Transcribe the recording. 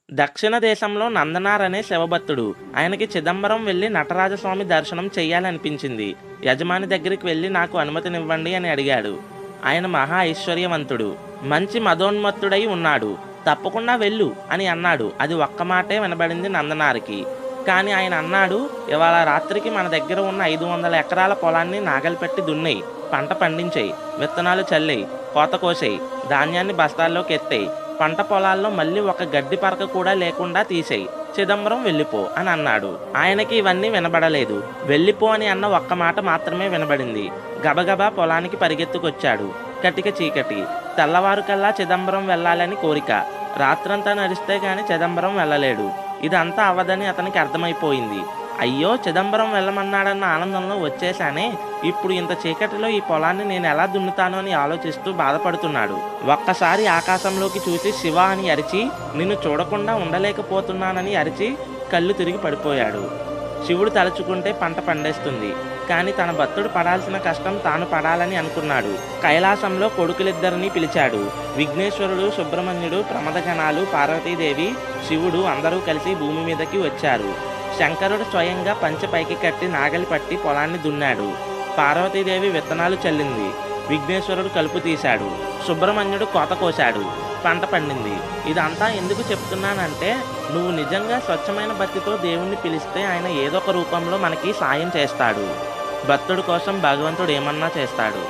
దక్షిణ దేశంలో నందనార్ అనే శివభక్తుడు. ఆయనకి చిదంబరం వెళ్లి నటరాజస్వామి దర్శనం చెయ్యాలనిపించింది. యజమాని దగ్గరికి వెళ్లి నాకు అనుమతినివ్వండి అని అడిగాడు. ఆయన మహా ఐశ్వర్యవంతుడు, మంచి మదోన్మత్తుడై ఉన్నాడు. తప్పకుండా వెళ్ళు అని అన్నాడు. అది ఒక్క మాటే వినబడింది నందనారికి. కానీ ఆయన అన్నాడు, ఇవాళ రాత్రికి మన దగ్గర ఉన్న 500 ఎకరాల పొలాన్ని నాగలి పెట్టి దున్నేయి, పంట పండించేయి, విత్తనాలు చల్లేయి, కోత కోసేయి, ధాన్యాన్ని బస్తాల్లోకి ఎత్తేయి, పంట పొలాల్లో మళ్ళీ ఒక గడ్డి పరక కూడా లేకుండా తీసేయి, చిదంబరం వెళ్ళిపో అని అన్నాడు. ఆయనకి ఇవన్నీ వినబడలేదు. వెళ్ళిపో అని అన్న ఒక్క మాట మాత్రమే వినబడింది. గబగబా పొలానికి పరిగెత్తుకొచ్చాడు. కటిక చీకటి. తెల్లవారుకల్లా చిదంబరం వెళ్ళాలని కోరిక. రాత్రంతా నడిస్తే గాని చిదంబరం వెళ్ళలేడు. ఇదంతా అవ్వదని అతనికి అర్థమైపోయింది. అయ్యో, చిదంబరం వెళ్ళమన్నాడన్న ఆనందంలో వచ్చేశానే, ఇప్పుడు ఇంత చీకటిలో ఈ పొలాన్ని నేను ఎలా దున్నుతాను అని ఆలోచిస్తూ బాధపడుతున్నాడు. ఒక్కసారి ఆకాశంలోకి చూసి శివ అని అరిచి, నిన్ను చూడకుండా ఉండలేకపోతున్నానని అరిచి కళ్ళు తిరిగి పడిపోయాడు. శివుడు తలుచుకుంటే పంట పండేస్తుంది. కానీ తన భక్తుడు పడాల్సిన కష్టం తాను పడాలని అనుకున్నాడు. కైలాసంలో కొడుకులిద్దరినీ పిలిచాడు. విఘ్నేశ్వరుడు, సుబ్రహ్మణ్యుడు, ప్రమదగణాలు, పార్వతీదేవి, శివుడు అందరూ కలిసి భూమి మీదకి వచ్చారు. శంకరుడు స్వయంగా పంచె పైకి కట్టి నాగలి పట్టి పొలాన్ని దున్నాడు. పార్వతీదేవి విత్తనాలు చల్లింది. విఘ్నేశ్వరుడు కలుపు తీశాడు. సుబ్రహ్మణ్యుడు కోత కోశాడు. పంట పండింది. ఇదంతా ఎందుకు చెప్తున్నానంటే, నువ్వు నిజంగా స్వచ్ఛమైన భక్తితో దేవుణ్ణి పిలిస్తే ఆయన ఏదో ఒక రూపంలో మనకి సాయం చేస్తాడు. భక్తుడి కోసం భగవంతుడు ఏమన్నా చేస్తాడు.